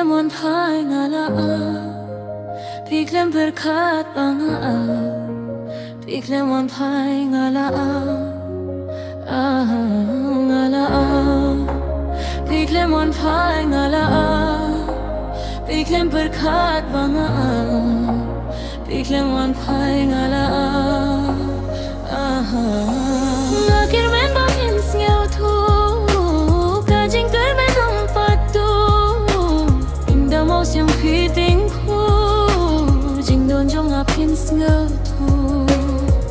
Piklemon pai ngala Piklem berkat banga Piklemon pai ngala ngala Piklemon pai ngala Piklem berkat banga Piklemon pai ngala ngakir men bahin sngeu thu kajing kar men umpat tu inda mau siang piting ku jing don jong apin sngeu thu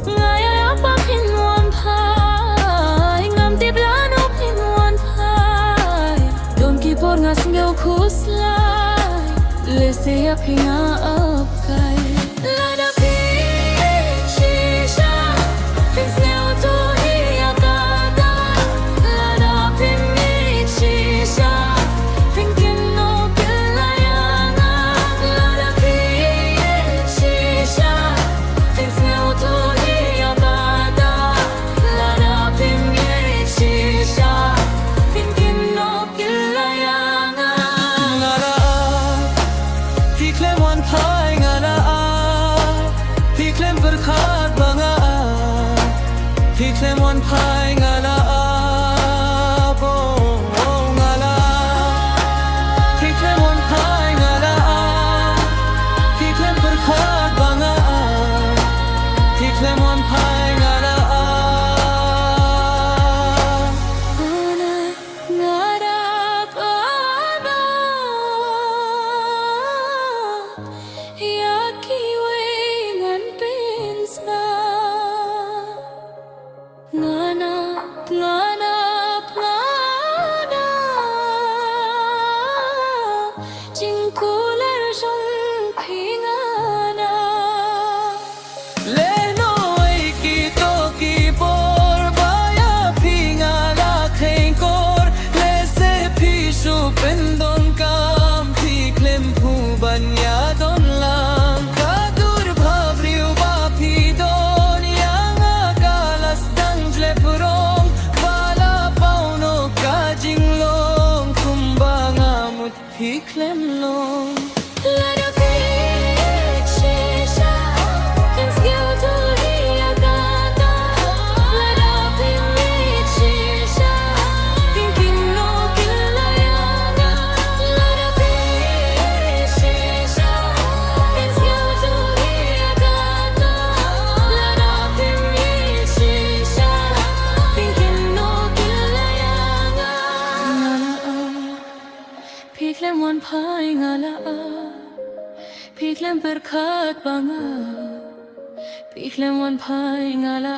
ngaya apa pin wan pai ngam ti plan pin wan pai don ki por ngas sngeu ku slai le se ya pinga up kai Piklem wan pai ngala bo ngala Piklem wan pai ngala Piklem berkat banga Piklem wan pai ngala ana ngarap ana yaki wengan pensna nganap jingkuler jong pingana le noi ki to ki por baya pingala khain kor le se phi shu pendon kam piklem phu banya don lang ka dur bhavriu ba phi don yanga kalas dang jle purong bala pauno ka jinglong kumbanga mut piklem long Piklem wan pai ngala Piklem berkat banga Piklem wan pai ngala